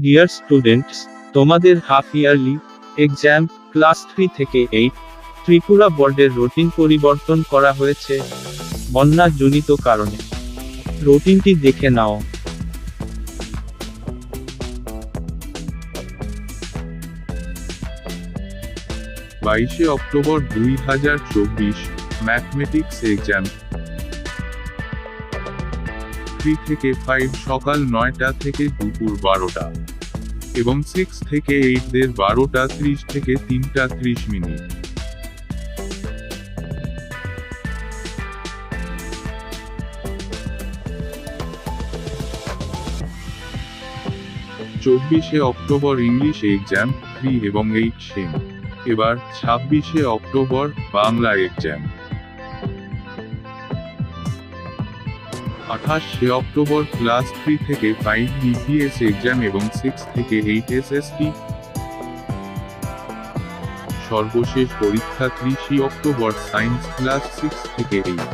Dear students, তোমাদের half yearly exam class 3 থেকে 8 ত্রিপুরা বোর্ডের রুটিন পরিবর্তন করা হয়েছে বন্যাজনিত কারণে। রুটিনটি দেখে নাও। বাইশে অক্টোবর 2024 ম্যাথমেটিক্স এক্সাম 3 থেকে 5 সকাল 9টা থেকে দুপুর 12টা এবং 6 থেকে 8 দের 12টা 30 থেকে 3টা 30 মিনিট। চব্বিশে অক্টোবর ইংলিশ এক্সাম 3 এবং 8 সেম। এবার 26শে অক্টোবর বাংলা এক্সাম। 28শে অক্টোবর ক্লাস 3 থেকে 5 বিপিএস এক্সাম এবং 6 থেকে 8 এসএসটি। সর্বশেষ পরীক্ষা 30 অক্টোবর সায়েন্স ক্লাস 6 থেকে 8।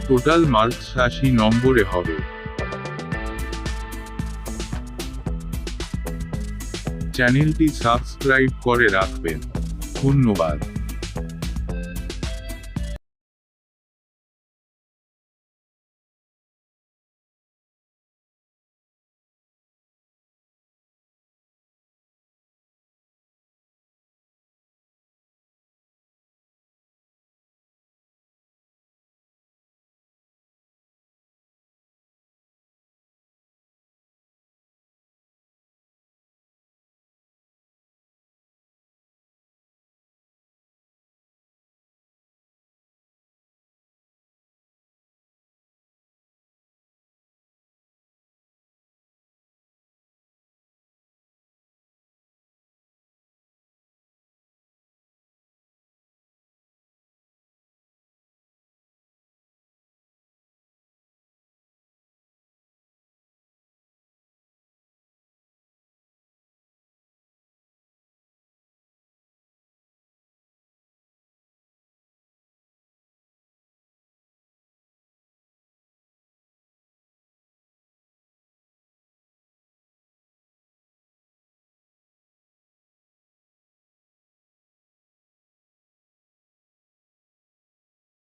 টোটাল মার্কস 80 নম্বরে হবে। চ্যানেলটি সাবস্ক্রাইব করে রাখবেন। ধন্যবাদ।